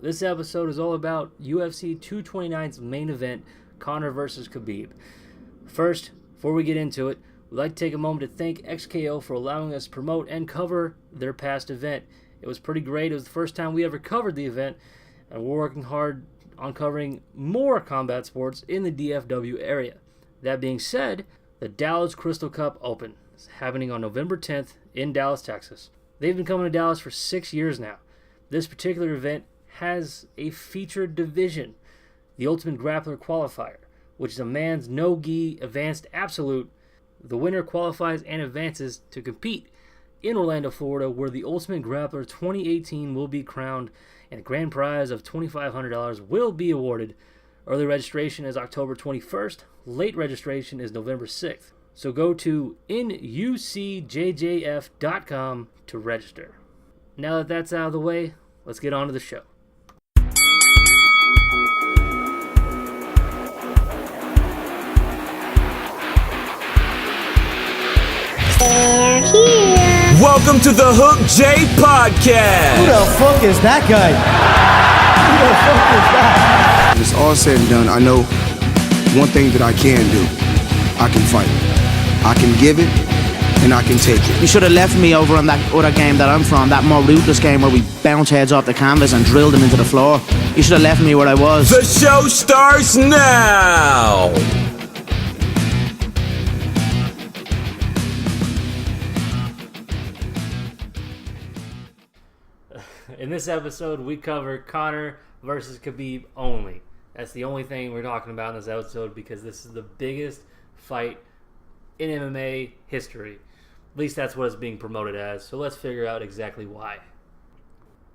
This episode is all about UFC 229's main event, Conor versus Khabib. First, before we get into it, we'd like to take a moment to thank XKO for allowing us to promote and cover their past event. It was pretty great. It was the first time we ever covered the event, and we're working hard on covering more combat sports in the DFW area. That being said, the Dallas Crystal Cup Open is happening on November 10th in Dallas, Texas. They've been coming to Dallas for 6 years now. This particular event has a featured division, the Ultimate Grappler Qualifier, which is a man's no-gi advanced absolute. The winner qualifies and advances to compete in Orlando, Florida, where the Ultimate Grappler 2018 will be crowned and a grand prize of $2,500 will be awarded. Early registration is October 21st. Late registration is November 6th. So go to nucjjf.com to register. Now that that's out of the way, let's get on to the show. They're here. Welcome to the Hook J Podcast. Who the fuck is that guy? Who the fuck is that? When it's all said and done, I know one thing that I can do. I can fight. I can give it, and I can take it. You should have left me over on that other game that I'm from, that more ruthless game where we bounce heads off the canvas and drill them into the floor. You should have left me where I was. The show starts now. In this episode, we cover Conor versus Khabib only. That's the only thing we're talking about in this episode because this is the biggest fight in MMA history. At least that's what it's being promoted as. So let's figure out exactly why.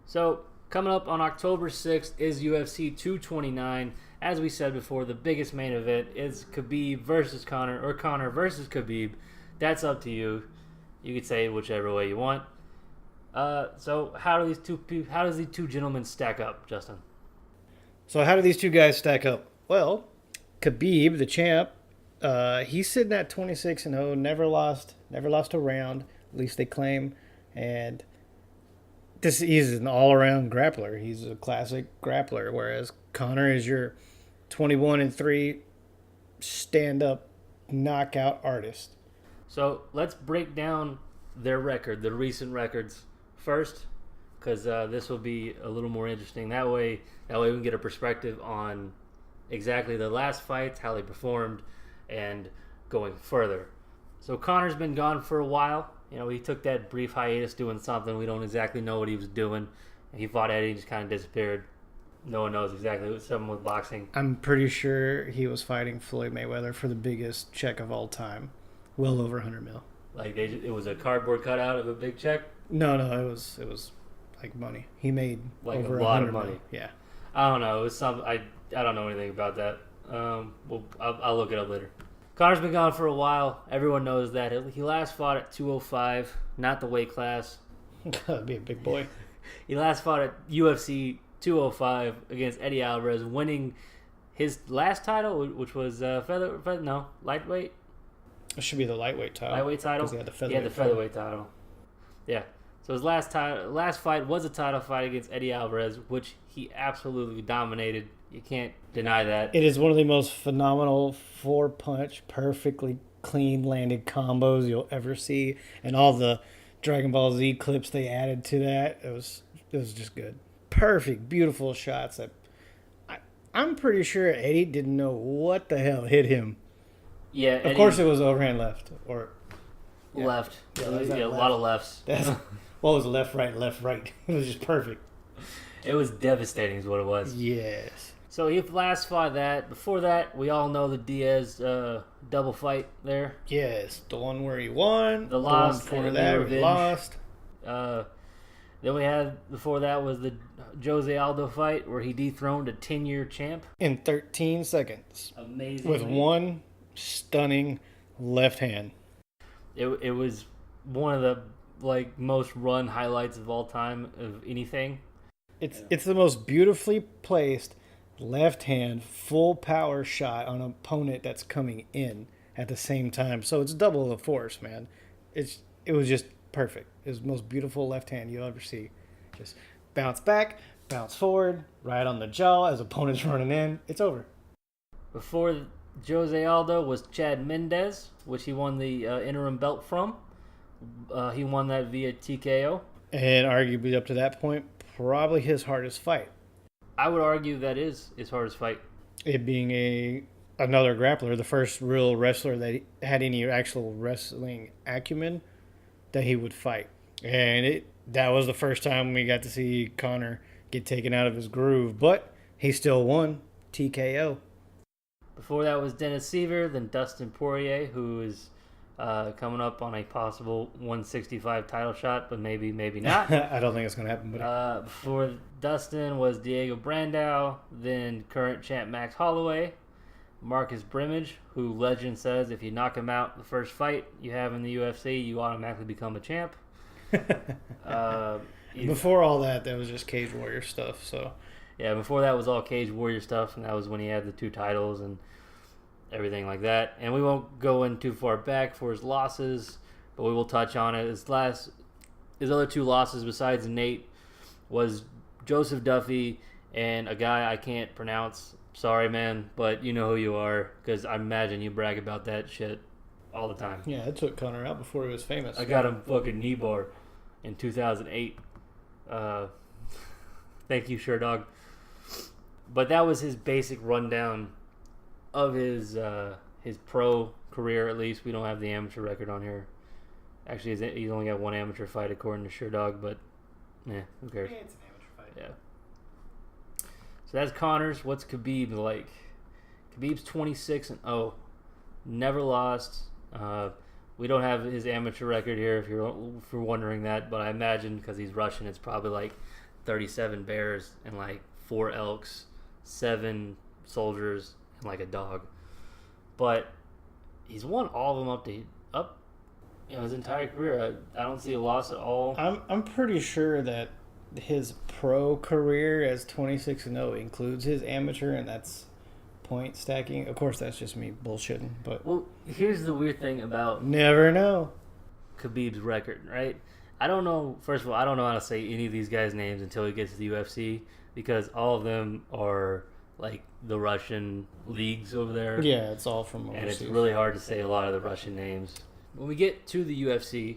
So coming up on October 6th is UFC 229. As we said before, the biggest main event is Khabib versus Conor or Conor versus Khabib. That's up to you. You could say it whichever way you want. So how does these two gentlemen stack up, Justin? So how do these two guys stack up? Well, Khabib, the champ, he's sitting at 26-0, never lost a round, at least they claim, and he's an all-around grappler. He's a classic grappler, whereas Conor is your 21-3 stand-up knockout artist. So let's break down their record, the recent records first, because this will be a little more interesting. That way we can get a perspective on exactly the last fights, how they performed, and going further. So Conor's been gone for a while. You know, he took that brief hiatus doing something. We don't exactly know what he was doing. He fought Eddie and just kind of disappeared. No one knows exactly what something with boxing. I'm pretty sure he was fighting Floyd Mayweather for the biggest check of all time, well over 100 mil. Like it was a cardboard cutout of a big check. No, it was like money. He made like over a lot 100 of money. Mil. Yeah. I don't know. It was some. I don't know anything about that. I'll look it up later. Conor's been gone for a while. Everyone knows that. He last fought at 205, not the weight class. Gotta be a big boy. He last fought at UFC 205 against Eddie Alvarez, winning his last title, which was lightweight. It should be the lightweight title. Lightweight title. He had the featherweight title. Yeah. So his last fight was a title fight against Eddie Alvarez, which he absolutely dominated. You can't deny that. It is one of the most phenomenal 4-punch, perfectly clean landed combos you'll ever see, and all the Dragon Ball Z clips they added to that. It was just good. Perfect, beautiful shots. I'm pretty sure Eddie didn't know what the hell hit him. Yeah, of course it was overhand left or left. Yeah, a lot of lefts. What was left, right? It was just perfect. It was devastating is what it was. Yes. So he last fought that. Before that, we all know the Diaz double fight there. Yes, the one where he won. The loss. One before that, he lost. Then we had, before that was the Jose Aldo fight where he dethroned a 10-year champ. In 13 seconds. Amazing. With one stunning left hand. It was one of the most run highlights of all time of anything. It's the most beautifully placed left hand full power shot on an opponent that's coming in at the same time. So it's double the force, man. It was just perfect. It was the most beautiful left hand you'll ever see. Just bounce back, bounce forward, right on the jaw as opponent's running in. It's over. Before Jose Aldo was Chad Mendes, which he won the interim belt from. He won that via TKO. And arguably up to that point, probably his hardest fight. I would argue that is his hardest fight. It being another grappler, the first real wrestler that had any actual wrestling acumen that he would fight. And that was the first time we got to see Conor get taken out of his groove. But he still won TKO. Before that was Dennis Seaver, then Dustin Poirier, who is coming up on a possible 165 title shot, but maybe not. I don't think it's going to happen. But Before Dustin was Diego Brandao, then current champ Max Holloway, Marcus Brimage, who legend says if you knock him out the first fight you have in the UFC, you automatically become a champ. Before all that was just Cage Warrior stuff. So yeah, before that was all Cage Warrior stuff, and that was when he had the 2 titles and everything like that. And we won't go in too far back for his losses, but we will touch on it. His other 2 losses besides Nate was Joseph Duffy and a guy I can't pronounce. Sorry, man, but you know who you are, because I imagine you brag about that shit all the time. yeah, it took Conor out before he was famous. I got him fucking knee bar in 2008. Thank you, Sure Dog. But that was his basic rundown of his pro career. At least we don't have the amateur record on here. Actually, he's only got 1 amateur fight according to Sure Dog, but who cares? Yeah, it's an amateur fight. Yeah. So that's Conor's. What's Khabib like? Khabib's 26-0, never lost. We don't have his amateur record here if you're wondering that, but I imagine because he's Russian, it's probably like 37 bears and like 4 elks, 7 soldiers, and like a dog. But he's won all of them up his entire career. I don't see a loss at all. I'm pretty sure that his pro career as 26-0 includes his amateur, and that's point stacking. Of course, that's just me bullshitting, but Well, here's the weird thing about never know. Khabib's record, right? I don't know. First of all, I don't know how to say any of these guys' names until he gets to the UFC, because all of them are like the Russian leagues over there. Yeah, it's all from overseas. And it's really hard to say a lot of the Russian names. When we get to the UFC,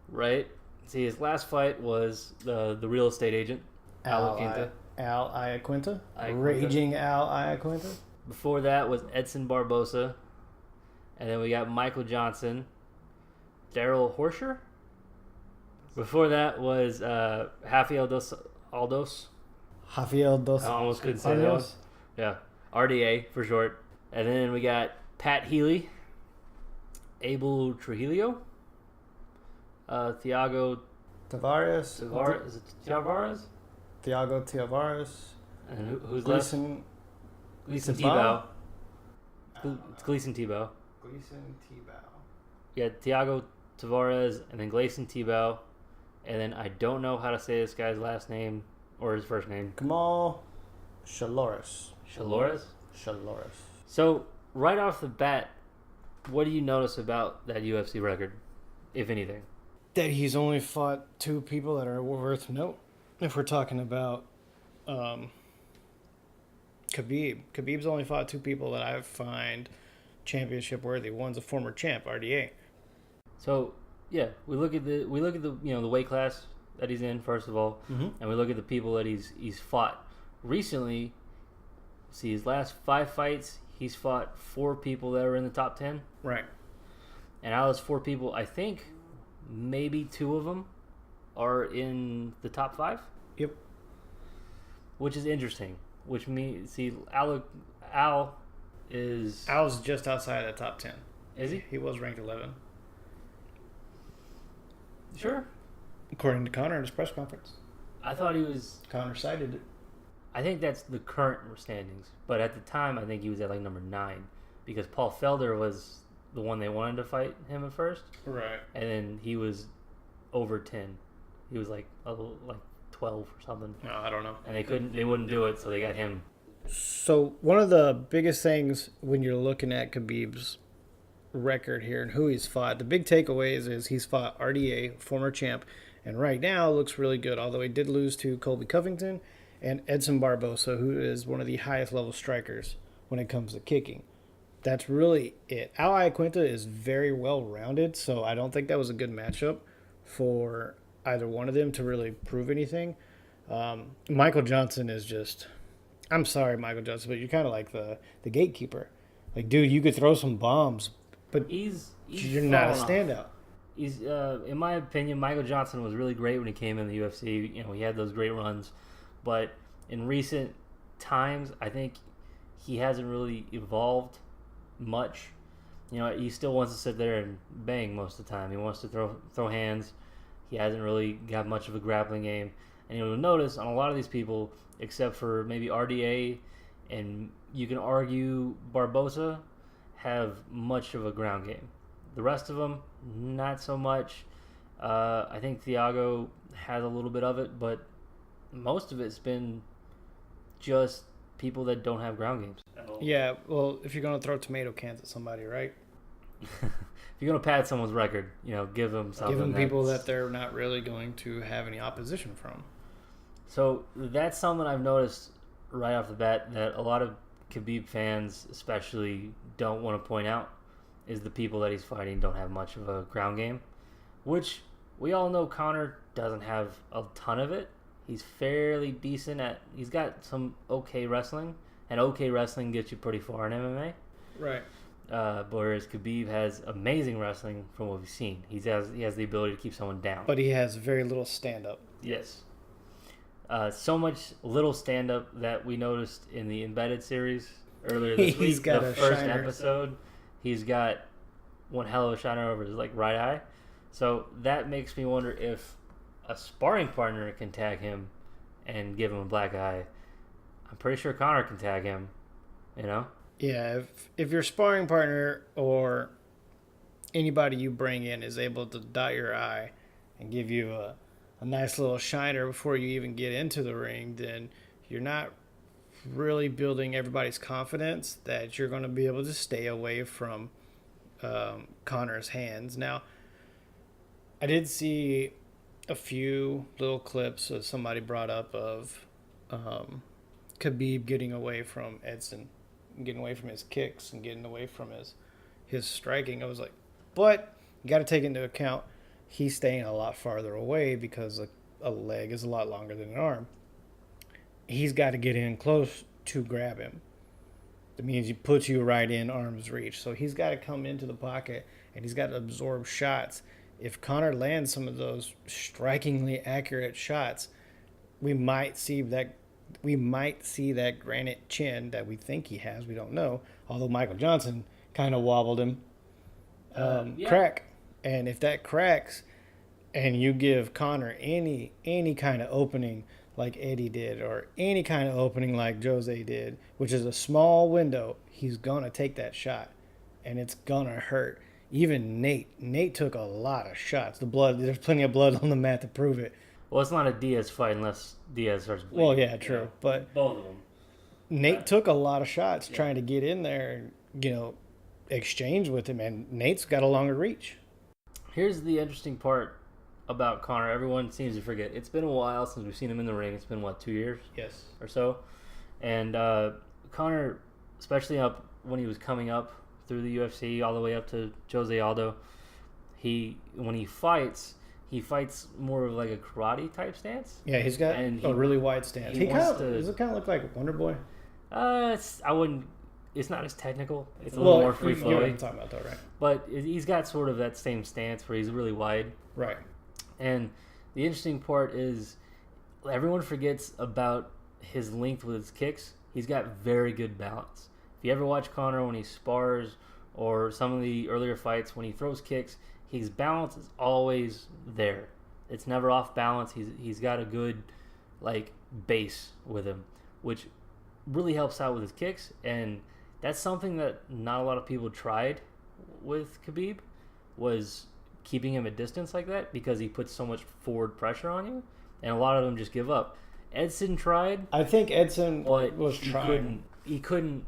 right? See, his last fight was the real estate agent, Al Iaquinta. Al Iaquinta? Raging Al Iaquinta? Before that was Edson Barbosa. And then we got Michael Johnson, Daryl Horscher. Before that was Rafael Aldos. Rafael dos I almost couldn't say that one. Yeah, RDA for short. And then we got Pat Healy, Abel Trujillo, Thiago Tavares. Tavares. Is it Tavares? Thiago Tavares. And who's Gleason. left? Gleason Tebow? Tebow. It's Gleason Tebow. Gleason Tebow. Yeah, Thiago Tavares, and then Gleason Tebow. And then I don't know how to say this guy's last name or his first name. Kamal Shalores. Shalores? Shalores. So, right off the bat, what do you notice about that UFC record, if anything? That he's only fought 2 people that are worth note. If we're talking about Khabib. Khabib's only fought 2 people that I find championship worthy. One's a former champ, RDA. So, yeah, we look at the the weight class that he's in first of all, and we look at the people that he's fought recently. See, his last 5 fights, he's fought 4 people that are in the top 10. Right. And out of those 4 people, I think maybe 2 of them are in the top 5. Yep. Which is interesting. Which means, see, Al's just outside of the top 10. Is he? He was ranked 11. Sure. According to Conor in his press conference. I thought he was... Conor cited it. I think that's the current standings. But at the time, I think he was at like number 9. Because Paul Felder was the one they wanted to fight him at first. Right. And then he was over 10. He was like 12 or something. No, I don't know. And they wouldn't do it, so they got him. So one of the biggest things when you're looking at Khabib's record here and who he's fought, the big takeaways is he's fought RDA, former champ, and right now looks really good, although he did lose to Colby Covington and Edson Barbosa, who is one of the highest level strikers when it comes to kicking. That's really it. Al Iaquinta is very well rounded, so I don't think that was a good matchup for either one of them to really prove anything. Michael Johnson is just, I'm sorry, Michael Johnson, but you're kind of like the gatekeeper. Like, dude, you could throw some bombs, but He's you're not a fallen off. standout. He's, in my opinion, Michael Johnson was really great when he came in the UFC. You know, he had those great runs, but in recent times, I think he hasn't really evolved much. You know, he still wants to sit there and bang most of the time. He wants to throw hands. He hasn't really got much of a grappling game. And you'll notice on a lot of these people, except for maybe RDA, and you can argue Barbosa, have much of a ground game. The rest of them, not so much. I think Thiago has a little bit of it, but most of it's been just people that don't have ground games. Yeah, well, if you're going to throw tomato cans at somebody, right? If you're going to pad someone's record, you know, give them something. Give them people that they're not really going to have any opposition from. So that's something I've noticed right off the bat that a lot of Khabib fans especially don't want to point out is the people that he's fighting don't have much of a ground game, which we all know Conor doesn't have a ton of it. He's fairly decent he's got some okay wrestling, and okay wrestling gets you pretty far in MMA. Right. Whereas Khabib has amazing wrestling from what we've seen. He has the ability to keep someone down. But he has very little stand-up. Yes. So much little stand-up that we noticed in the Embedded series earlier this He's week. got The a first shiner. episode, he's got one hell of a shiner over his right eye. So that makes me wonder if a sparring partner can tag him and give him a black eye. I'm pretty sure Conor can tag him, you know? Yeah, if your sparring partner or anybody you bring in is able to dot your eye and give you a nice little shiner before you even get into the ring, then you're not really building everybody's confidence that you're going to be able to stay away from Conor's hands. Now, I did see a few little clips that somebody brought up of Khabib getting away from Edson, getting away from his kicks and getting away from his striking. I was like, but you got to take into account he's staying a lot farther away because a leg is a lot longer than an arm. He's got to get in close to grab him. That means he puts you right in arm's reach. So he's got to come into the pocket and he's got to absorb shots. If Conor lands some of those strikingly accurate shots, we might see that granite chin that we think he has. We don't know. Although Michael Johnson kind of wobbled him. Crack. And if that cracks and you give Conor any kind of opening like Eddie did or any kind of opening like Jose did, which is a small window, he's going to take that shot and it's going to hurt. Even Nate took a lot of shots. There's plenty of blood on the mat to prove it. Well, it's not a Diaz fight unless Diaz starts bleeding. Well, yeah, true. Yeah. But both of them. Nate took a lot of shots trying to get in there and, exchange with him, and Nate's got a longer reach. Here's the interesting part about Conor. Everyone seems to forget. It's been a while since we've seen him in the ring. It's been, 2 years? Yes. Or so? And Conor, especially up when he was coming up through the UFC all the way up to Jose Aldo, when he fights more of like a karate type stance. Yeah, he's got a really wide stance. Does it kind of look like Wonder Boy? It's not as technical. It's a little more free You know what I'm flowing. talking about, though, right? But he's got sort of that same stance where he's really wide. Right. And the interesting part is everyone forgets about his length with his kicks. He's got very good balance. If you ever watch Conor when he spars or some of the earlier fights when he throws kicks, his balance is always there. It's never off balance. He's got a good base with him, which really helps out with his kicks. And that's something that not a lot of people tried with Khabib, was keeping him at distance like that because he puts so much forward pressure on you, and a lot of them just give up. Edson tried. I think Edson but was trying. He couldn't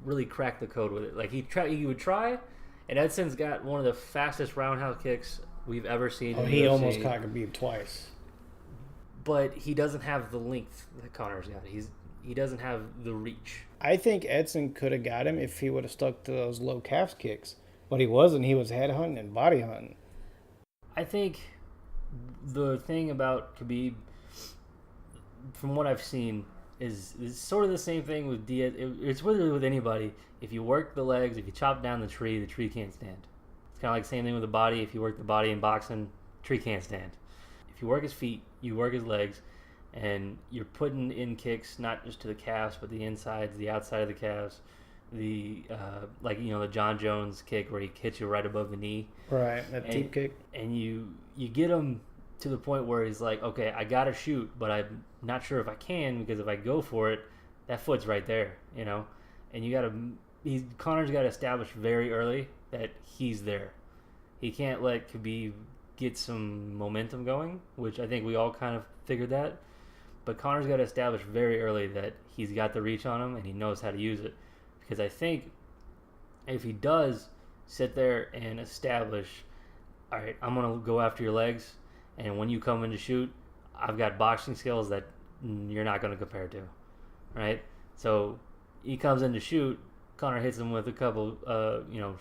really crack the code with it. He would try, and Edson's got one of the fastest roundhouse kicks we've ever seen. He almost caught Khabib twice. but he doesn't have the length that Conor's got. He doesn't have the reach. I think Edson could have got him if he would have stuck to those low calf kicks. But he wasn't. He was head hunting and body hunting. I think the thing about Khabib, from what I've seen, is sort of the same thing with Diaz. It's with anybody. If you work the legs, if you chop down the tree can't stand. It's kind of like the same thing with the body. If you work the body in boxing, tree can't stand. If you work his feet, you work his legs, and you're putting in kicks not just to the calves, but the insides, the outside of the calves, the the John Jones kick where he hits you right above the knee. Right, that deep kick. And you get him to the point where he's like, okay, I gotta shoot, but I'm not sure if I can, because if I go for it, that foot's right there, And Conor's got to establish very early that he's there. He can't let Khabib get some momentum going, which I think we all kind of figured that. But Conor's got to establish very early that he's got the reach on him and he knows how to use it. Because I think if he does sit there and establish, all right, I'm going to go after your legs, and when you come in to shoot, I've got boxing skills that you're not going to compare to, right? So he comes in to shoot, Conor hits him with a couple,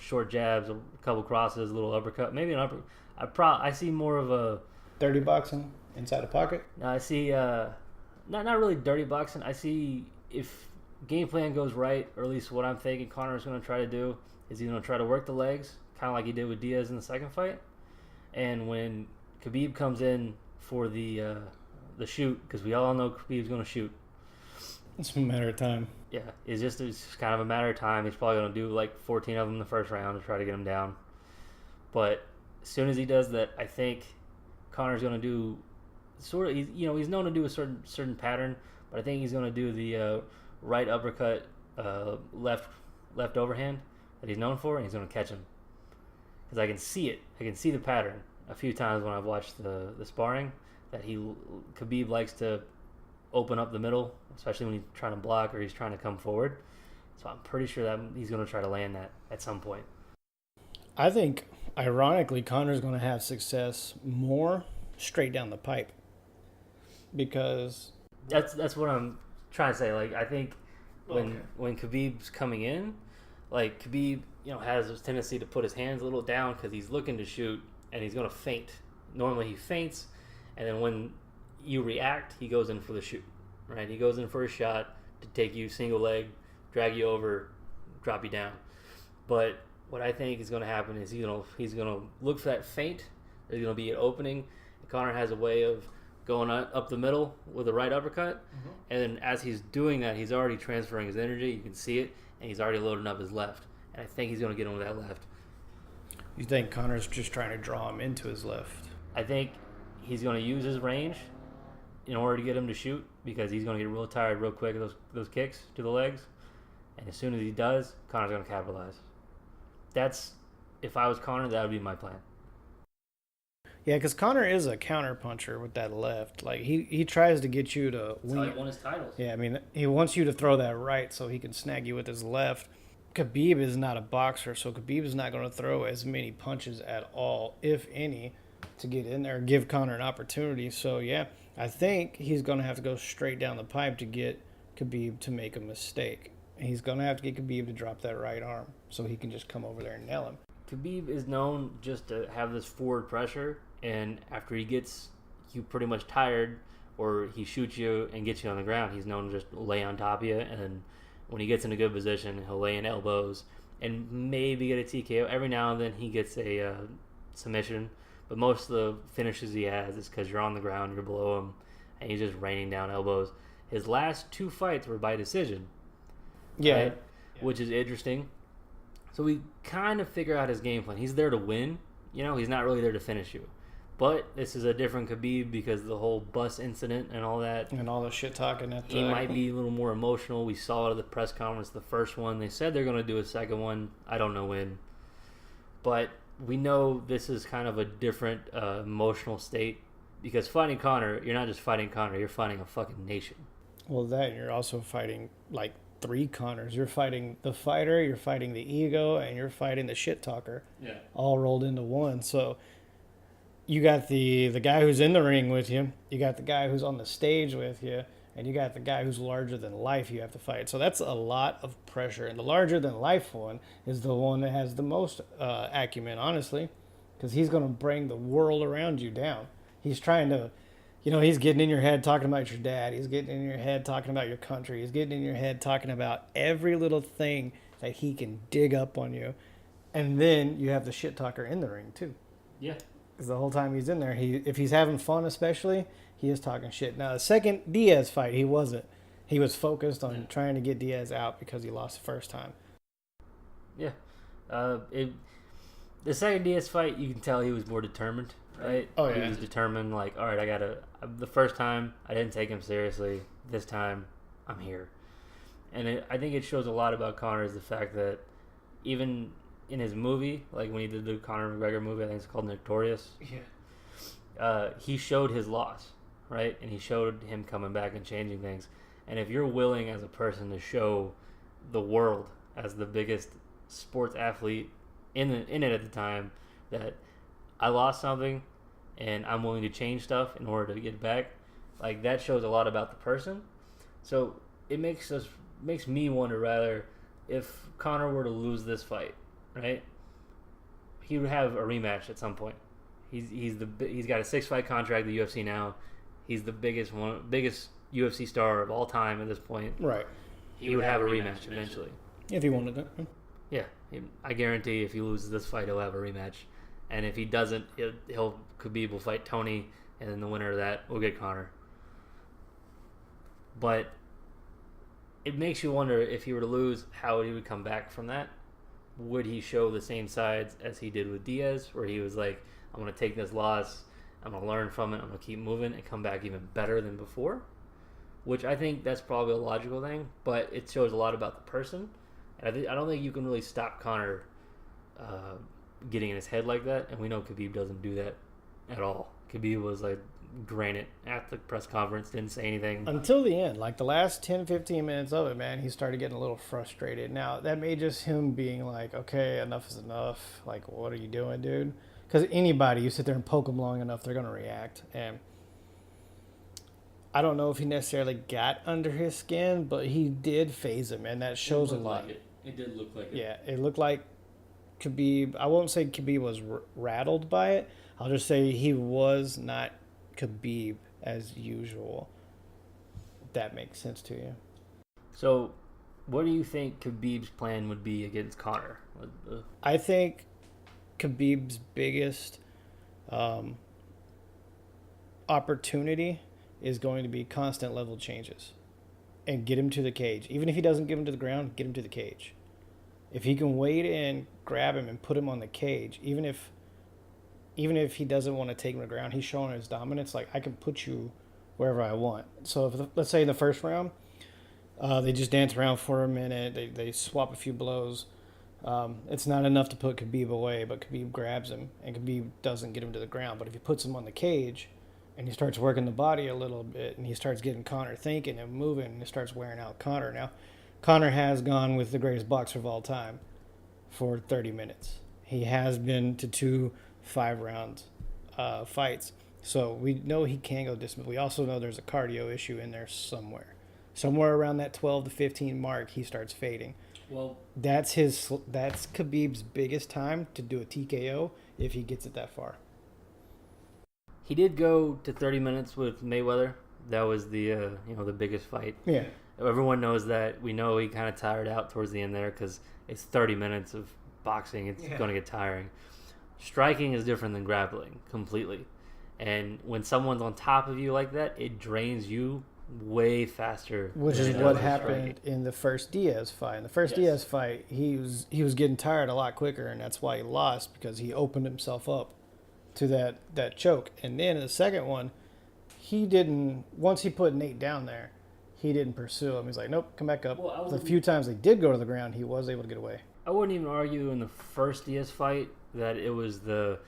short jabs, a couple crosses, a little uppercut, maybe an upper. I see more of a dirty boxing inside the pocket. No, I see not really dirty boxing. I see if game plan goes right, or at least what I'm thinking Conor is going to try to do is he's going to try to work the legs, kind of like he did with Diaz in the second fight. And when Khabib comes in for the shoot, because we all know Khabib's going to shoot. It's a matter of time. Yeah, it's kind of a matter of time. He's probably going to do like 14 of them in the first round to try to get him down. But as soon as he does that, I think Conor's going to do sort of, he's known to do a certain pattern, but I think he's going to do the right uppercut, left overhand that he's known for, and he's going to catch him. Because I can see it. I can see the pattern a few times when I've watched the sparring, that Khabib likes to open up the middle, especially when he's trying to block or he's trying to come forward. So I'm pretty sure that he's going to try to land that at some point. I think, ironically, Conor's going to have success more straight down the pipe. Because... That's what I'm trying to say. Like, I think when Khabib's coming in, like, Khabib, has this tendency to put his hands a little down because he's looking to shoot and he's going to feint. Normally he feints, and then when you react, he goes in for the shoot, right? He goes in for a shot to take you single leg, drag you over, drop you down. But what I think is going to happen is he's going to look for that feint. There's going to be an opening. And Conor has a way of going up the middle with a right uppercut, and then as he's doing that, he's already transferring his energy. You can see it, and he's already loading up his left. And I think he's going to get him with that left. You think Conor's just trying to draw him into his left? I think he's going to use his range in order to get him to shoot, because he's going to get real tired real quick of those kicks to the legs. And as soon as he does, Conor's going to capitalize. If I was Conor, that would be my plan. Yeah, because Conor is a counter puncher with that left. Like, he tries to get you to win. That's how he won his titles. Yeah, I mean, he wants you to throw that right so he can snag you with his left. Khabib is not a boxer, so Khabib is not going to throw as many punches at all, if any, to get in there, give Conor an opportunity. So, yeah, I think he's going to have to go straight down the pipe to get Khabib to make a mistake. And he's going to have to get Khabib to drop that right arm so he can just come over there and nail him. Khabib is known just to have this forward pressure, and after he gets you pretty much tired or he shoots you and gets you on the ground, he's known to just lay on top of you, and then when he gets in a good position, he'll lay in elbows and maybe get a TKO. Every now and then he gets a submission, but most of the finishes he has is because you're on the ground, you're below him, and he's just raining down elbows. His last 2 fights were by decision. Yeah. Right? Which is interesting. So we kind of figure out his game plan. He's there to win. He's not really there to finish you. But this is a different Khabib because of the whole bus incident and all that. And all the shit talking at He might be a little more emotional. We saw it at the press conference, the first one. They said they're going to do a second one. I don't know when. But we know this is kind of a different emotional state, because fighting Conor, you're not just fighting Conor, you're fighting a fucking nation. Well, you're also fighting, 3 Conors. You're fighting the fighter, you're fighting the ego, and you're fighting the shit talker. Yeah. All rolled into one. So you got the guy who's in the ring with you, you got the guy who's on the stage with you, and you got the guy who's larger than life you have to fight. So that's a lot of pressure. And the larger than life one is the one that has the most acumen, honestly, because he's going to bring the world around you down. He's trying to, he's getting in your head talking about your dad. He's getting in your head talking about your country. He's getting in your head talking about every little thing that he can dig up on you. And then you have the shit talker in the ring, too. Yeah. Because the whole time he's in there, if he's having fun especially, he is talking shit. Now, the second Diaz fight, he wasn't. He was focused on trying to get Diaz out because he lost the first time. Yeah. The second Diaz fight, you can tell he was more determined, right? Oh, yeah. He was determined, like, all right, the first time, I didn't take him seriously. This time, I'm here. And I think it shows a lot about Conor is the fact that even in his movie, like when he did the Conor McGregor movie, I think it's called Notorious. Yeah. He showed his loss, right? And he showed him coming back and changing things. And if you're willing as a person to show the world as the biggest sports athlete in it at the time that I lost something and I'm willing to change stuff in order to get back, like that shows a lot about the person. So it makes me wonder rather if Conor were to lose this fight, right? He would have a rematch at some point. He's got a 6-fight contract with the UFC now. He's the biggest UFC star of all time at this point. Right. He would have a rematch eventually. If he wanted it. Yeah, I guarantee if he loses this fight, he'll have a rematch. And if he doesn't, Khabib will fight Tony, and then the winner of that will get Conor. But it makes you wonder if he were to lose, how he would come back from that. Would he show the same sides as he did with Diaz, where he was like, I'm going to take this loss, I'm going to learn from it, I'm going to keep moving and come back even better than before? Which I think that's probably a logical thing, but it shows a lot about the person. And I don't think you can really stop Conor getting in his head like that, and we know Khabib doesn't do that at all. Khabib was like granite at the press conference, didn't say anything. Until the end, like the last 10, 15 minutes of it, man, he started getting a little frustrated. Now, that may just him being like, okay, enough is enough. Like, what are you doing, dude? Because anybody, you sit there and poke them long enough, they're going to react. And I don't know if he necessarily got under his skin, but he did phase him, and that shows a lot. It did look like it. Yeah, it looked like Khabib. I won't say Khabib was rattled by it. I'll just say he was not Khabib as usual. If that makes sense to you. So, what do you think Khabib's plan would be against Conor? I think Khabib's biggest opportunity is going to be constant level changes and get him to the cage. Even if he doesn't get him to the ground, get him to the cage. If he can wade in, grab him, and put him on the cage, even if he doesn't want to take him to the ground, he's showing his dominance. Like, I can put you wherever I want. So, let's say in the first round, they just dance around for a minute. They swap a few blows. It's not enough to put Khabib away, but Khabib grabs him, and Khabib doesn't get him to the ground. But if he puts him on the cage, and he starts working the body a little bit, and he starts getting Conor thinking and moving, and it starts wearing out Conor. Now, Conor has gone with the greatest boxer of all time for 30 minutes. He has been to 2 5-round fights. So we know he can go distance. We also know there's a cardio issue in there somewhere. Somewhere around that 12 to 15 mark, he starts fading. Well, that's Khabib's biggest time to do a TKO if he gets it that far. he did go to 30 minutes with Mayweather. That was the the biggest fight. Yeah. Everyone knows that. We know he kind of tired out towards the end there because it's 30 minutes of boxing. It's going to get tiring. Striking is different than grappling completely. And when someone's on top of you like that, it drains you way faster. Which is what happened in the first Diaz fight. In the first Diaz fight, he was getting tired a lot quicker, and that's why he lost, because he opened himself up to that choke. And then in the second one, he didn't, once he put Nate down there, he didn't pursue him. He's like, nope, come back up. Well, the few times they did go to the ground, he was able to get away. I wouldn't even argue in the first Diaz fight that it was the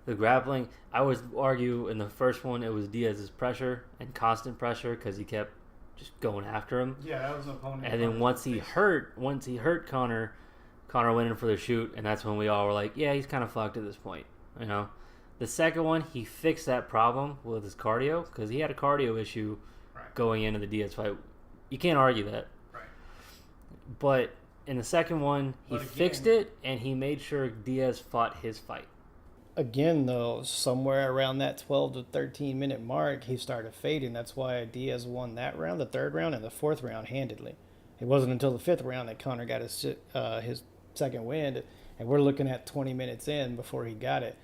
grappling. I would argue in the first one it was Diaz's pressure and constant pressure because he kept just going after him. Yeah, that was an opponent. And then once he hurt Conor went in for the shoot, and that's when we all were like, yeah, he's kind of fucked at this point, The second one, he fixed that problem with his cardio because he had a cardio issue going into the Diaz fight. You can't argue that. Right. But in the second one, he fixed it, and he made sure Diaz fought his fight. Again, though, somewhere around that 12 to 13 minute mark, he started fading. That's why Diaz won that round, the third round, and the fourth round handedly. It wasn't until the fifth round that Conor got his second win, and we're looking at 20 minutes in before he got it.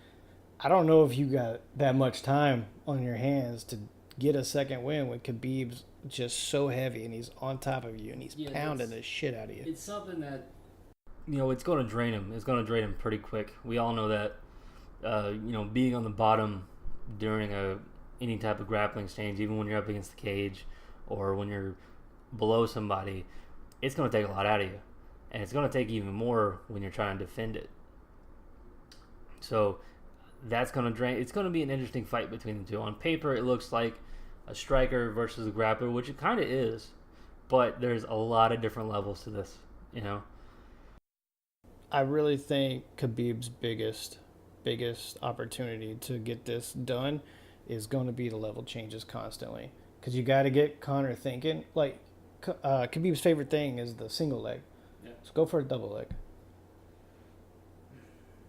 I don't know if you got that much time on your hands to get a second win when Khabib's just so heavy and he's on top of you and he's pounding the shit out of you. It's something that, it's going to drain him. It's going to drain him pretty quick. We all know that. Being on the bottom during any type of grappling exchange, even when you're up against the cage or when you're below somebody, it's going to take a lot out of you. And it's going to take even more when you're trying to defend it. So that's going to drain. It's going to be an interesting fight between the two. On paper, it looks like a striker versus a grappler, which it kind of is. But there's a lot of different levels to this, I really think Khabib's biggest opportunity to get this done is going to be the level changes constantly, because you got to get Conor thinking. Like Khabib's favorite thing is the single leg, so go for a double leg,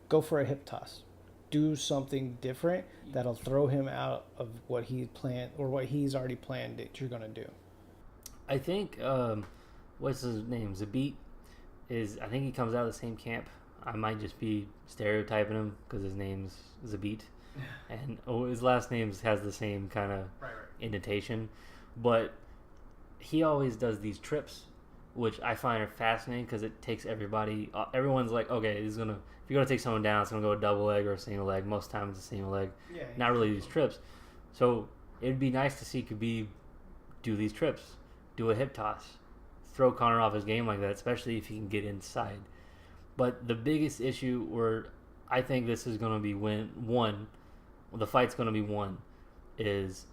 go for a hip toss, do something different that'll throw him out of what he planned or what he's already planned that you're going to do. I think what's his name, Zabit, I think he comes out of the same camp. I might just be stereotyping him because his name's Zabit, and his last name has the same kind of indentation. But he always does these trips, which I find are fascinating because it takes everybody. Everyone's like, okay, if you're gonna take someone down, it's gonna go a double leg or a single leg. Most times it's a single leg. Not really these trips. So it'd be nice to see Khabib do these trips, do a hip toss, throw Conor off his game like that, especially if he can get inside. But the biggest issue where I think this is going to be the fight's going to be won, is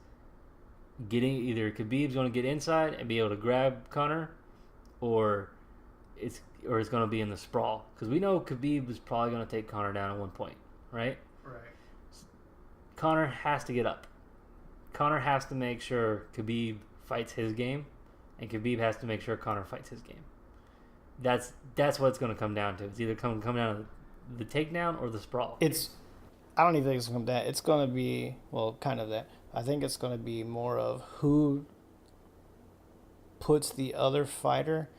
either Khabib's going to get inside and be able to grab Conor, or it's going to be in the sprawl. Because we know Khabib is probably going to take Conor down at one point, right? Right. Conor has to get up. Conor has to make sure Khabib fights his game, and Khabib has to make sure Conor fights his game. That's what it's going to come down to. It's either come down to the takedown or the sprawl. I don't even think it's going to come down. It's going to be, kind of that. I think it's going to be more of who puts the other fighter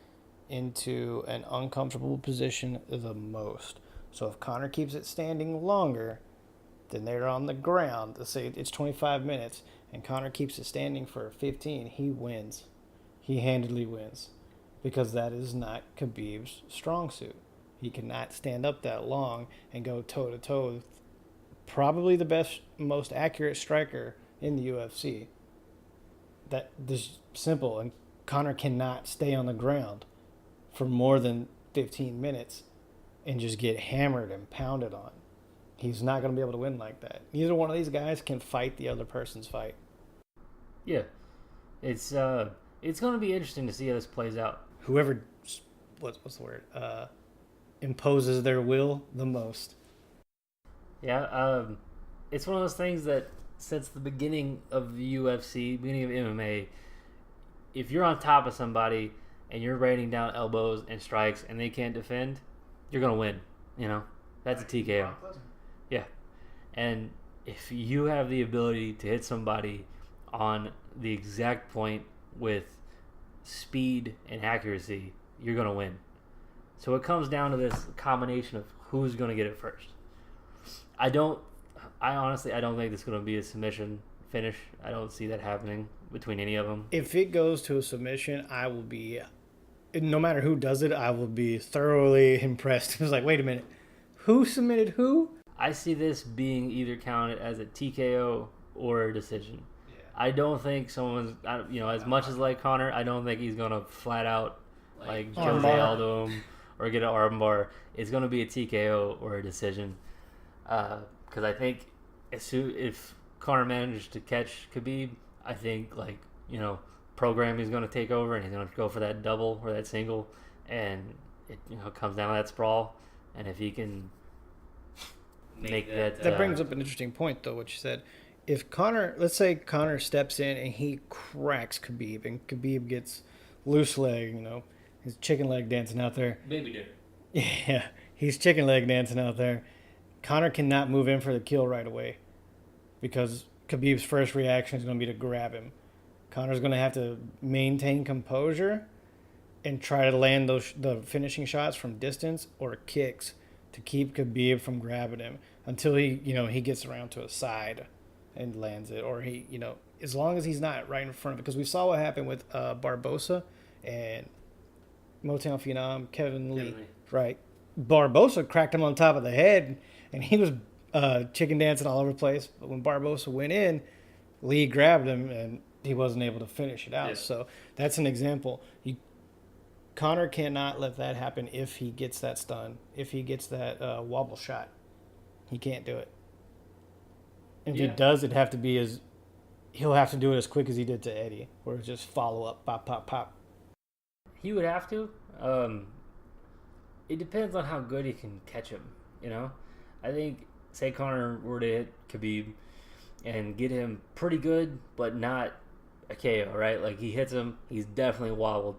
into an uncomfortable position the most. So if Conor keeps it standing longer, then they're on the ground. Let's say it's 25 minutes, and Conor keeps it standing for 15. He wins. He handedly wins. Because that is not Khabib's strong suit. He cannot stand up that long and go toe-to-toe with probably the best, most accurate striker in the UFC. That is simple. And Conor cannot stay on the ground for more than 15 minutes and just get hammered and pounded on. He's not going to be able to win like that. Neither one of these guys can fight the other person's fight. Yeah. It's going to be interesting to see how this plays out. Whoever, what's the word? Imposes their will the most. Yeah, it's one of those things that since the beginning of the UFC, beginning of MMA, if you're on top of somebody and you're raining down elbows and strikes and they can't defend, you're gonna win. That's a TKO. Yeah, and if you have the ability to hit somebody on the exact point with speed and accuracy, you're going to win. So it comes down to this combination of who's going to get it first. I honestly don't think this is going to be a submission finish. I don't see that happening between any of them. If it goes to a submission, I will be, no matter who does it, I will be thoroughly impressed. It's like, wait a minute, who submitted who? I see this being either counted as a TKO or a decision. I don't think someone's, as much as like Conor, I don't think he's going to flat out like Jose Aldo him or get an armbar. It's going to be a TKO or a decision. Because I think if Conor managed to catch Khabib, I think programming is going to take over and he's going to go for that double or that single, and it comes down to that sprawl. And if he can make that. That brings up an interesting point, though, what you said. If Conor, let's say Conor steps in and he cracks Khabib, and Khabib gets loose leg, his chicken leg dancing out there. Baby did. Yeah, he's chicken leg dancing out there. Conor cannot move in for the kill right away because Khabib's first reaction is going to be to grab him. Conor's going to have to maintain composure and try to land the finishing shots from distance or kicks to keep Khabib from grabbing him until he gets around to a side and lands it, or as long as he's not right in front of it. Because we saw what happened with Barbosa and Motown Phenom Kevin Lee. Right. Barbosa cracked him on top of the head, and he was chicken dancing all over the place. But when Barbosa went in, Lee grabbed him, and he wasn't able to finish it out. Yeah. So that's an example. Conor cannot let that happen if he gets that stun, if he gets that wobble shot. He can't do it. If he does, he'll have to do it as quick as he did to Eddie, where it's just follow up, pop, pop, pop. He would have to. It depends on how good he can catch him, I think, say Conor were to hit Khabib and get him pretty good, but not a KO, right? Like, he hits him, he's definitely wobbled.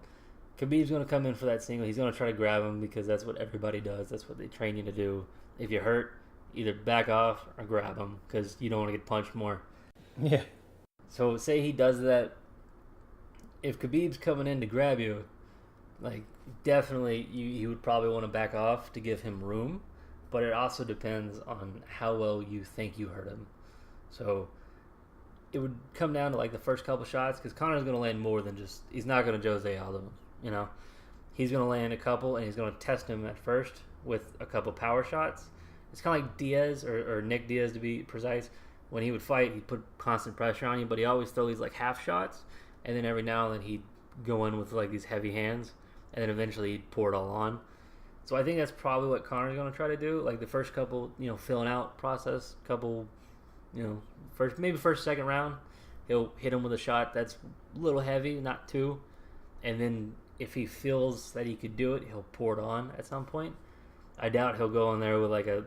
Khabib's going to come in for that single. He's going to try to grab him because that's what everybody does. That's what they train you to do. If you're hurt, either back off or grab him because you don't want to get punched more. Yeah. So say he does that. If Khabib's coming in to grab you, like, definitely you would probably want to back off to give him room. But it also depends on how well you think you hurt him. So it would come down to, like, the first couple shots because Conor's going to land more than just... He's not going to Jose Aldo him. He's going to land a couple, and he's going to test him at first with a couple power shots. It's kind of like Diaz, or Nick Diaz to be precise. When he would fight, he'd put constant pressure on you, but he always throw these, like, half shots, and then every now and then he'd go in with, like, these heavy hands, and then eventually he'd pour it all on. So I think that's probably what Conor's going to try to do. Like, the first couple, filling out process, couple, first, second round, he'll hit him with a shot that's a little heavy, not too, and then if he feels that he could do it, he'll pour it on at some point. I doubt he'll go in there with like a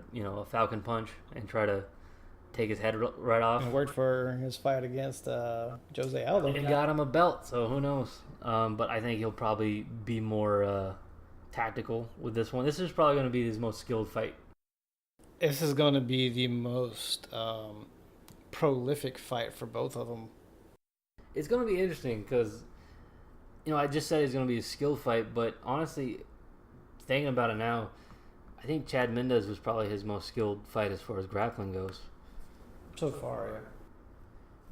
falcon punch and try to take his head right off. It worked for his fight against Jose Aldo. It got him a belt, so who knows? But I think he'll probably be more tactical with this one. This is probably going to be his most skilled fight. This is going to be the most prolific fight for both of them. It's going to be interesting because, I just said it's going to be a skilled fight, but honestly, thinking about it now, I think Chad Mendes was probably his most skilled fight as far as grappling goes. So far,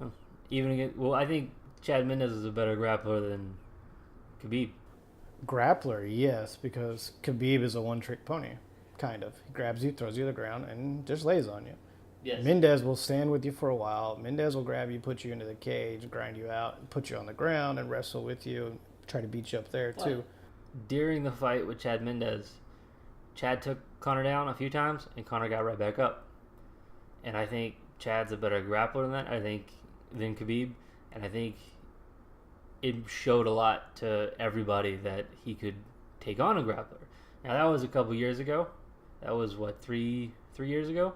yeah. Even again, I think Chad Mendes is a better grappler than Khabib. Grappler, yes, because Khabib is a one-trick pony, kind of. He grabs you, throws you to the ground, and just lays on you. Yes. Mendes will stand with you for a while. Mendes will grab you, put you into the cage, grind you out, and put you on the ground and wrestle with you and try to beat you up there, too. During the fight with Chad Mendes, Chad took Conor down a few times, and Conor got right back up. And I think Chad's a better grappler than that, than Khabib. And I think it showed a lot to everybody that he could take on a grappler. Now, that was a couple years ago. That was, 3 years ago?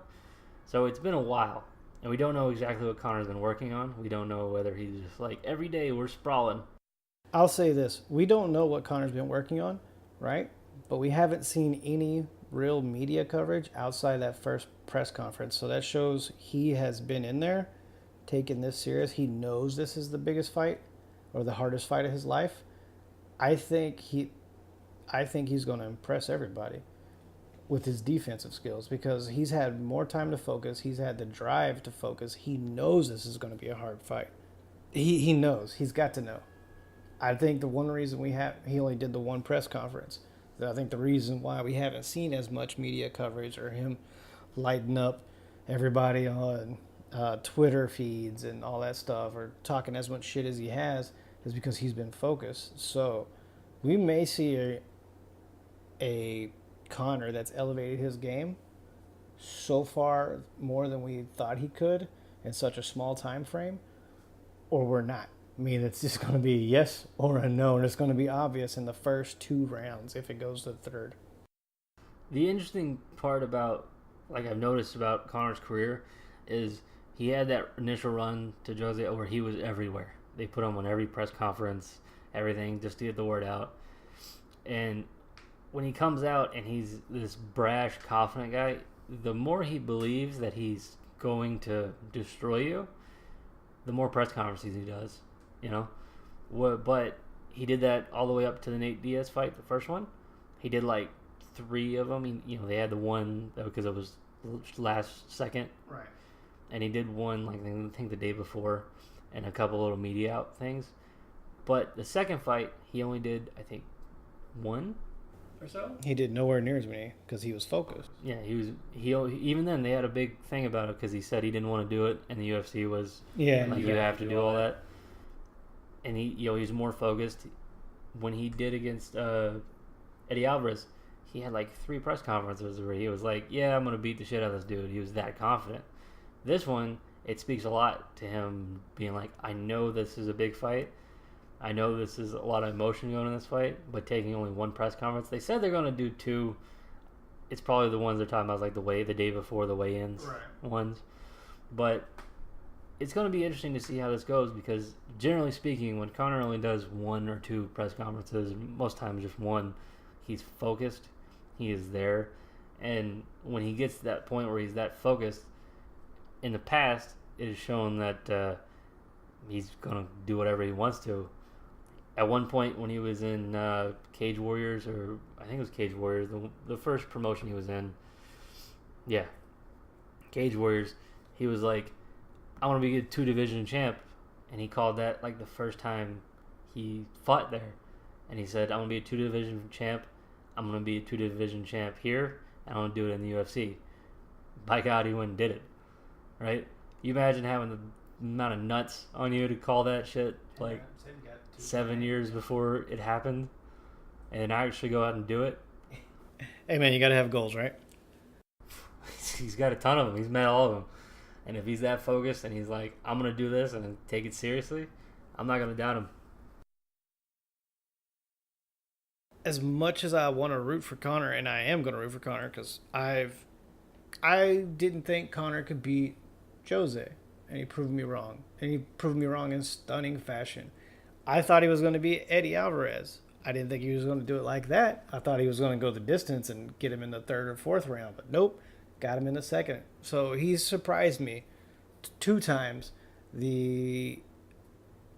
So it's been a while. And we don't know exactly what Conor's been working on. We don't know whether he's just like, every day we're sprawling. I'll say this. We don't know what Conor's been working on, right? But we haven't seen any real media coverage outside that first press conference. So that shows he has been in there, taking this serious. He knows this is the biggest fight or the hardest fight of his life. I think he's going to impress everybody with his defensive skills because he's had more time to focus. He's had the drive to focus. He knows this is going to be a hard fight. He knows. He's got to know. I think the one reason he only did the one press conference. I think the reason why we haven't seen as much media coverage or him lighting up everybody on Twitter feeds and all that stuff or talking as much shit as he has is because he's been focused. So we may see a Conor that's elevated his game so far more than we thought he could in such a small time frame, or we're not. I mean, it's just going to be yes or a no, and it's going to be obvious in the first 2 rounds if it goes to the third. The interesting part about like I've noticed about Conor's career is he had that initial run to Jose where he was everywhere. They put him on every press conference, everything, just to get the word out. And when he comes out and he's this brash, confident guy, the more he believes that he's going to destroy you, the more press conferences he does, you know? But he did that all the way up to the Nate Diaz fight, the first one. He did like 3 of them. They had the one because it was last second. Right. And he did one, like I think the day before, and a couple little media out things. But the second fight, he only did, I think, 1 or so. He did nowhere near as many because he was focused. Yeah, he even then they had a big thing about it because he said he didn't want to do it, and the UFC was like you have to do all that. And he was more focused. When he did against Eddie Alvarez, he had like 3 press conferences where he was like, "Yeah, I'm gonna beat the shit out of this dude." He was that confident. This one, it speaks a lot to him being like, "I know this is a big fight. I know this is a lot of emotion going in this fight, but taking only 1 press conference." They said they're going to do 2. It's probably the ones they're talking about, like the day before the weigh-ins ones. But it's going to be interesting to see how this goes because, generally speaking, when Conor only does 1 or 2 press conferences, most times just 1, he's focused. He is there. And when he gets to that point where he's that focused, in the past, it has shown that he's going to do whatever he wants to. At one point when he was in Cage Warriors, or I think it was Cage Warriors, the first promotion he was in, yeah, Cage Warriors, he was like, "I want to be a 2-division champ," and he called that like the first time he fought there, and he said, "I want to be a 2-division champ. I'm going to be a 2-division champ here, and I want to do it in the UFC." By God, he went and did it, right? You imagine having the amount of nuts on you to call that shit like 7 years before it happened, and actually go out and do it. Hey man, you got to have goals, right? He's got a ton of them. He's met all of them. And if he's that focused and he's like, "I'm going to do this and take it seriously," I'm not going to doubt him. As much as I want to root for Conor, and I am going to root for Conor because I didn't think Conor could beat Jose, and he proved me wrong. And he proved me wrong in stunning fashion. I thought he was going to beat Eddie Alvarez. I didn't think he was going to do it like that. I thought he was going to go the distance and get him in the 3rd or 4th round, but nope, got him in the 2nd. So he's surprised me 2 times. Darren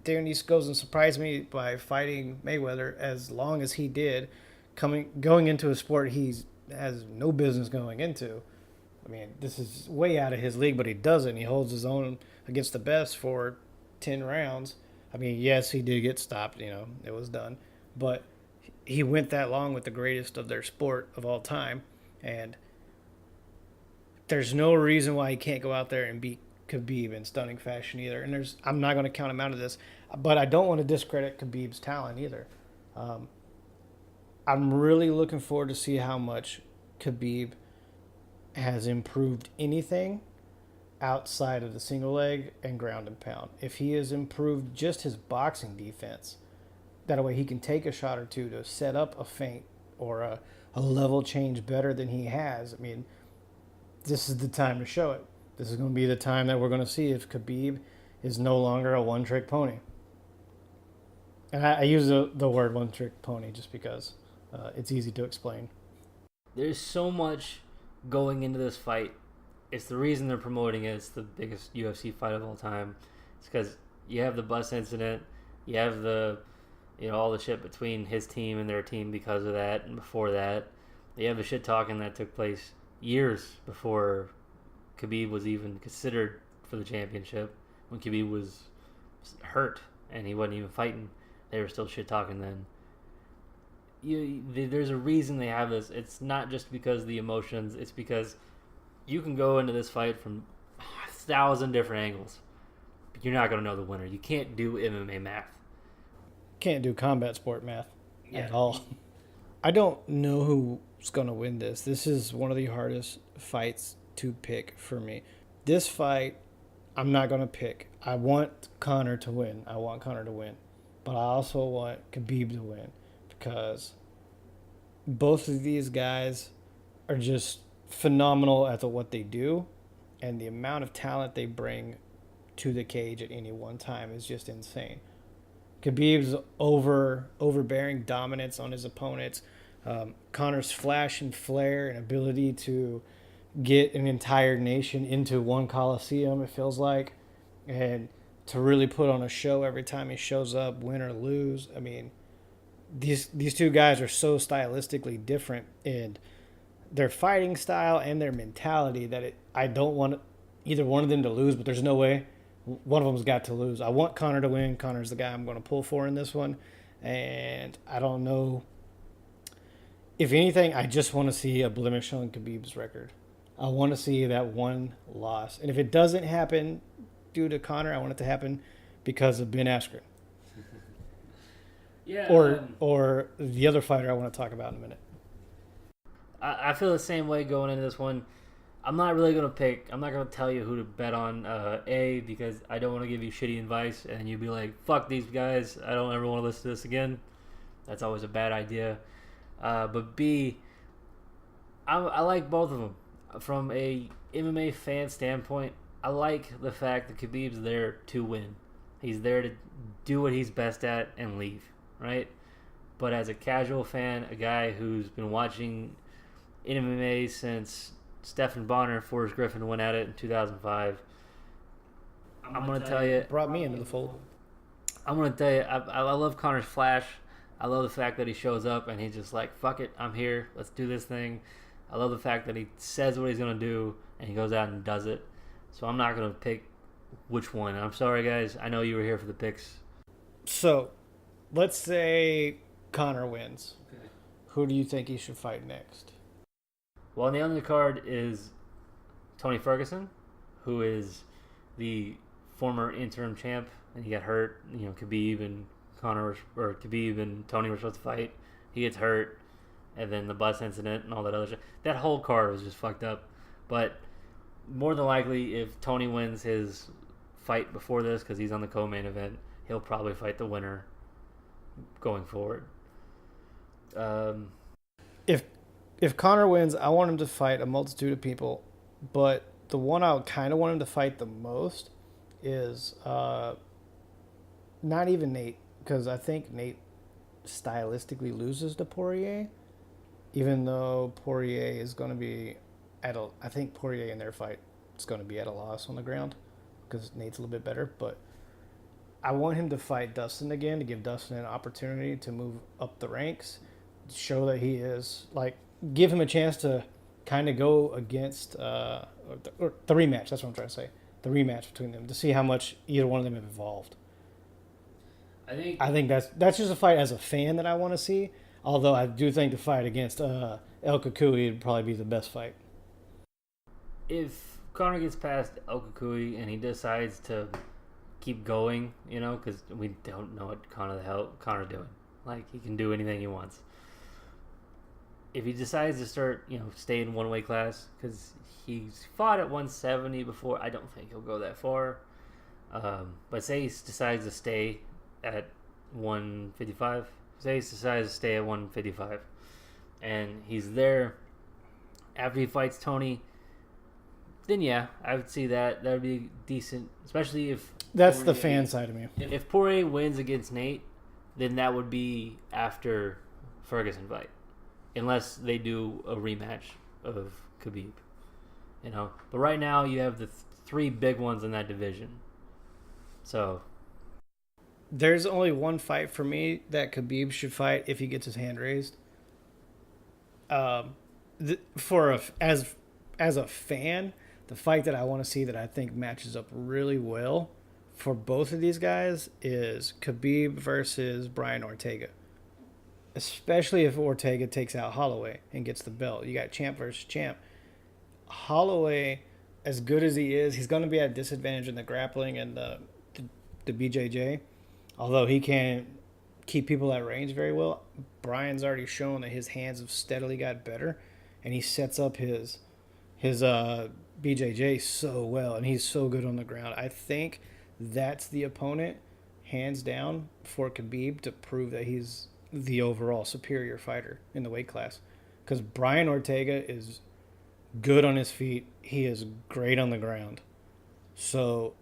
East goes and surprised me by fighting Mayweather as long as he did, going into a sport he has no business going into. I mean, this is way out of his league, but he does it. And he holds his own against the best for 10 rounds. I mean, yes, he did get stopped. It was done. But he went that long with the greatest of their sport of all time. And there's no reason why he can't go out there and beat Khabib in stunning fashion either. And I'm not going to count him out of this. But I don't want to discredit Khabib's talent either. I'm really looking forward to see how much Khabib has improved anything outside of the single leg and ground and pound. If he has improved just his boxing defense, that way he can take a shot or 2 to set up a feint or a level change better than he has. I mean, this is the time to show it. This is going to be the time that we're going to see if Khabib is no longer a one-trick pony. And I use the word one-trick pony just because it's easy to explain. There's so much going into this fight. It's the reason they're promoting it. It's the biggest UFC fight of all time. It's because you have the bus incident. You have all the shit between his team and their team because of that. And before that, you have the shit talking that took place years before Khabib was even considered for the championship. When Khabib was hurt and he wasn't even fighting, they were still shit talking then. There's a reason they have this. It's not just because of the emotions. It's because you can go into this fight from 1,000 different angles, but you're not going to know the winner. You can't do MMA math. Can't do combat sport math at all. I don't know who's going to win this. This is one of the hardest fights to pick for me. This fight, I'm not going to pick. I want Conor to win. But I also want Khabib to win because both of these guys are just phenomenal at what they do, and the amount of talent they bring to the cage at any one time is just insane. Khabib's overbearing dominance on his opponents. Conor's flash and flare and ability to get an entire nation into one coliseum, it feels like, and to really put on a show every time he shows up, win or lose. I mean, these two guys are so stylistically different in their fighting style and their mentality that I don't want either one of them to lose, but there's no way. One of them's got to lose. I want Conor to win. Conor's the guy I'm going to pull for in this one. And I don't know. If anything, I just want to see a blemish on Khabib's record. I want to see that one loss. And if it doesn't happen due to Conor, I want it to happen because of Ben Askren. Yeah. Or the other fighter I want to talk about in a minute. I feel the same way going into this one. I'm not really going to pick. I'm not going to tell you who to bet on, because I don't want to give you shitty advice and you'd be like, fuck these guys. I don't ever want to listen to this again. That's always a bad idea. But B, I like both of them. From a MMA fan standpoint, I like the fact that Khabib's there to win. He's there to do what he's best at and leave, right? But as a casual fan, a guy who's been watching MMA since Stephan Bonner, Forrest Griffin went at it in 2005. I'm going to tell you. Brought me into the fold. I'm going to tell you, I love Conor's flash. I love the fact that he shows up and he's just like, fuck it, I'm here. Let's do this thing. I love the fact that he says what he's going to do and he goes out and does it. So I'm not going to pick which one. I'm sorry, guys. I know you were here for the picks. So let's say Conor wins. Okay. Who do you think he should fight next? Well, on the undercard is Tony Ferguson, who is the former interim champ, and he got hurt. You know, Khabib and Tony were supposed to fight. He gets hurt, and then the bus incident and all that other shit. That whole card was just fucked up. But more than likely, if Tony wins his fight before this, because he's on the co-main event, he'll probably fight the winner going forward. If Conor wins, I want him to fight a multitude of people, but the one I kind of want him to fight the most is not even Nate, because I think Nate stylistically loses to Poirier, even though Poirier is going to be I think Poirier in their fight is going to be at a loss on the ground because Nate's a little bit better, but I want him to fight Dustin again to give Dustin an opportunity to move up the ranks, show that he is, like, give him a chance to kind of go against, or the rematch, that's what I'm trying to say, the rematch between them, to see how much either one of them have evolved. I think that's just a fight as a fan that I want to see, although I do think the fight against El Kukui would probably be the best fight. If Conor gets past El Kukui and he decides to keep going, you know, because we don't know what Conor doing. Like, he can do anything he wants. If he decides to start, you know, stay in one weight class, because he's fought at 170 before, I don't think he'll go that far. But say he decides to stay at 155. Say he decides to stay at 155. And he's there after he fights Tony, then yeah, I would see that. That would be decent, especially if... That's Poirier, the fan side of me. If Poirier wins against Nate, then that would be after Ferguson fight. Unless they do a rematch of Khabib. You know? But right now, you have the three big ones in that division. So... There's only one fight for me that Khabib should fight if he gets his hand raised. As a fan, the fight that I want to see that I think matches up really well for both of these guys is Khabib versus Brian Ortega. Especially if Ortega takes out Holloway and gets the belt. You got champ versus champ. Holloway, as good as he is, he's going to be at a disadvantage in the grappling and the BJJ. Although he can keep people at range very well, Brian's already shown that his hands have steadily got better, and he sets up his BJJ so well, and he's so good on the ground. I think that's the opponent, hands down, for Khabib to prove that he's the overall superior fighter in the weight class. Because Brian Ortega is good on his feet. He is great on the ground. So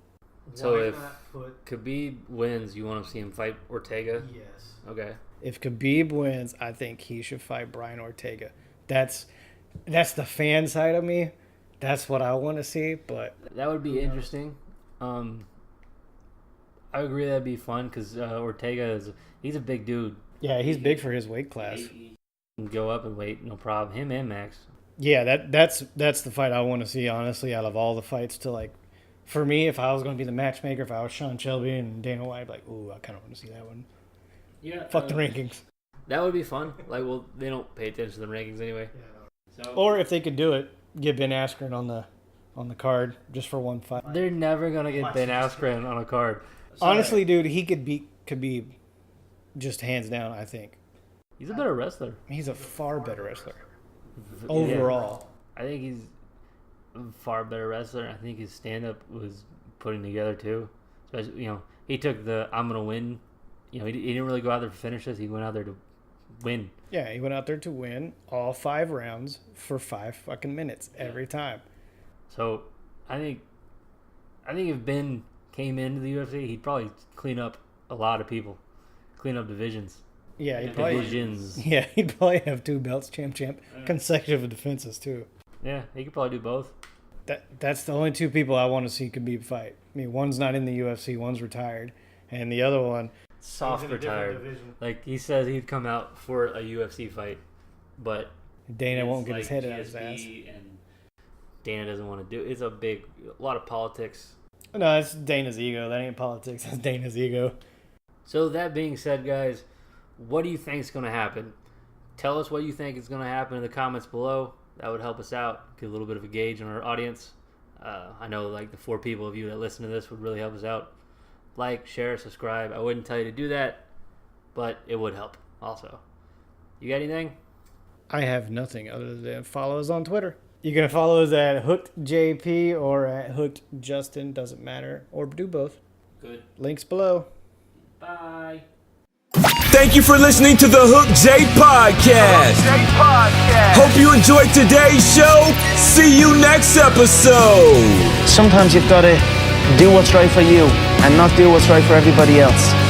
if Khabib wins, you want to see him fight Ortega? yes. Okay. If Khabib wins, I think he should fight Brian Ortega. That's the fan side of me. That's what I want to see. But That would be interesting. I agree that'd be fun because Ortega he's a big dude. yeah, he's big for his weight class. He can go up and weight, no problem. Him and Max. Yeah, that's the fight I want to see, honestly, out of all the fights. To like, for me, if I was going to be the matchmaker, if I was Sean Shelby and Dana White, I'd be like, ooh, I kind of want to see that one. Yeah. Fuck the rankings. That would be fun. Like, well, they don't pay attention to the rankings anyway. So, Or if they could do it, get Ben Askren on the card just for one fight. they're never gonna get Ben Askren on a card. Honestly, dude, he could beat Khabib just hands down, I think. He's a better wrestler. He's a far better wrestler. Overall. I think he's a far better wrestler. I think his stand-up was putting together too. Especially, he took the I'm gonna win. He didn't really go out there for finishes. He went out there to win. Yeah, he went out there to win all 5 rounds for 5 fucking minutes every time. So I think if Ben came into the UFC, he'd probably clean up a lot of people, clean up divisions. Yeah, he'd probably have 2 belts, champ, consecutive defenses too. Yeah, he could probably do both. That's the only 2 people I want to see Khabib fight. I mean, one's not in the UFC, one's retired, and the other one Soft retired. Like he says he'd come out for a UFC fight, but Dana won't get like his head out of his ass. And Dana doesn't want to do it. It's a lot of politics. No, it's Dana's ego. That ain't politics. That's Dana's ego. So that being said, guys, what do you think is going to happen? Tell us what you think is going to happen in the comments below. That would help us out, get a little bit of a gauge on our audience. I know like the 4 people of you that listen to this would really help us out. Like, share, subscribe. I wouldn't tell you to do that, but it would help also. You got anything? I have nothing other than follow us on Twitter. You can follow us at HookedJP or at HookedJustin. Doesn't matter. Or do both. Good. Links below. Bye. Thank you for listening to the Hook J Podcast. Hope you enjoyed today's show. See you next episode. Sometimes you've got to do what's right for you and not do what's right for everybody else.